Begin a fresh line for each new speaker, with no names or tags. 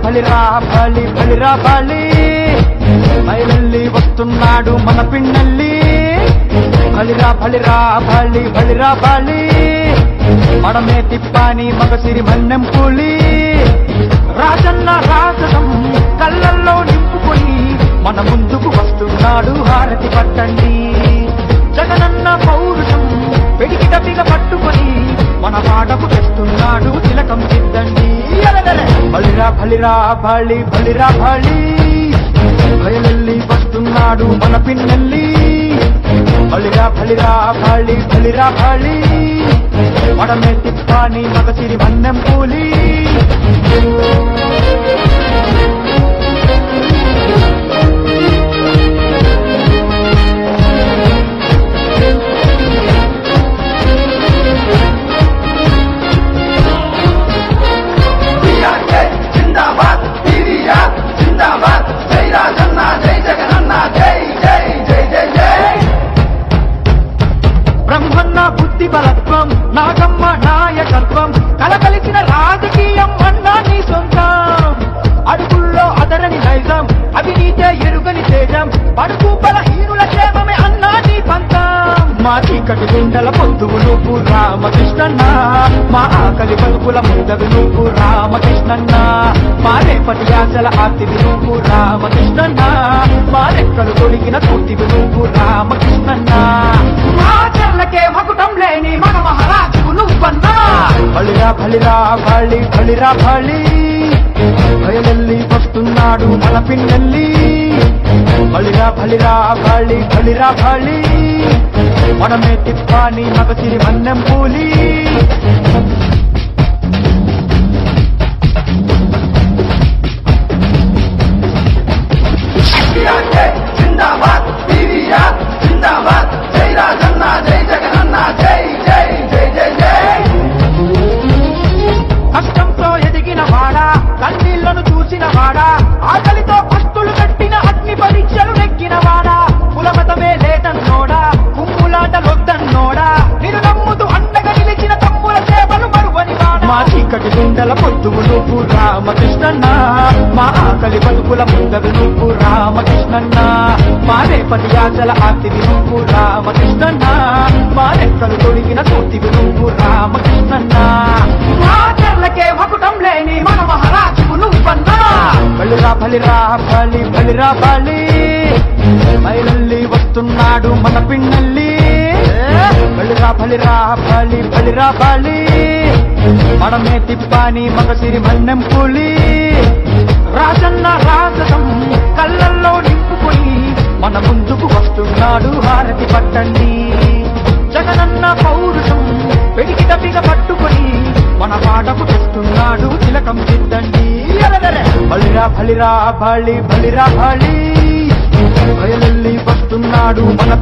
బలిరా బలి బలిరా బలి బయలెల్లి వస్తున్నాడు మన పిన్నెల్లి బలిరా బలిరా బలి బలిరా బలి మడమే తిప్పాని మగసిరి మన్నెం కూలి రాజన్న రాజసం కళ్ళల్లో నింపుకొని మన ముందుకు వస్తున్నాడు హారతి పట్టండి జగనన్న పౌరుషం పెడికి డబ్బిగా పట్టుకొని మన పాటకు తెస్తున్నాడు తిలకం దిద్దండి బలిరా బలిరా బలి బలిరా బలి బయలెల్లి వస్తున్నాడు మన పిన్నెల్లి బలిరా బలిరా బలి బలిరా బలి మడమే తిప్పాని మగసిరి మన్నెం కూలి బ్రహ్మన్న బుద్ధి బలత్వం నాగమ్మ నాయకత్వం కలకలిసిన రాజకీయం అన్నా నీ సొంతం అడుగుల్లో అదరని నైజం అవినీతే ఎరుగని తేజం పడుకు బలహీనుల క్షేమమే అన్నా నీ పంతం మా చీకటి గుండెల పొద్దువు నువ్వు రామకృష్ణన్న మా ఆకలి బతుకుల ముందవి నువ్వు రామకృష్ణన్న మా రేపటి ఆశల ఆర్తివి నువ్వు రామకృష్ణన్న మా రెక్కలు తొడిగిన పూర్తివి నువ్వు రామకృష్ణన్న మా చెర్లకే మకుటం లేని మన మహారాజు నువ్వన్నా బలిరా బలిరా బలి బలిరా బలి బయలెల్లి వస్తున్నాడు మన పిన్నెల్లి బలిరా బలిరా బలి బలిరా బలి మనమే తిప్పాని మగసిరి మన్నెం పూలి జిందాబాద్ జిందాబాద్ జై రాజన్న జై జగనన్న జై జై జై జై జై కష్టంతో ఎదిగిన వాడా కన్నీళ్లను చూసిన వాడా ఆకలితో పస్తులు కట్టిన అగ్ని పరీక్షలు నెక్కిన వాడా కులమతమే లేదన్నోడా కుమ్ములాటలొద్దన్నోడా నిన్ను నమ్ముతూ అండగా నిలిచిన తమ్ముల సేవలు మరువని వాడా మా చీకటి గుండెల పొద్దువు నువ్వు రామకృష్ణన్న మా ఆకలి బతుకుల ముందవి నువ్వు రామకృష్ణన్న మా రేపటి ఆశల ఆర్తివి నువ్వు రామకృష్ణన్న మా రెక్కలు తొడిగిన తోటివి నువ్వు రామకృష్ణన్న మా చెర్లకే మకుటం లేని మన మహారాజు నువ్వన్నా బలిరా బలిరా బలి బలిరా బలి బయలెల్లి వస్తున్నాడు మన పిన్నెల్లి బలిరా బలిరా బలి బలిరా బలి మడమే తిప్పాని మగసిరి మన్నెం కూలి రాజన్న రాజసం కళ్ళల్లో నింపుకొని మన ముందుకు వస్తున్నాడు హారతి పట్టండి జగనన్న పౌరుషం పెడికి డబ్బిగా పట్టుకొని మన పాటకు తెస్తున్నాడు తిలకం దిద్దండి బలిరా బలిరా బలి బలిరా బలి బయలెల్లి వస్తున్నాడు మన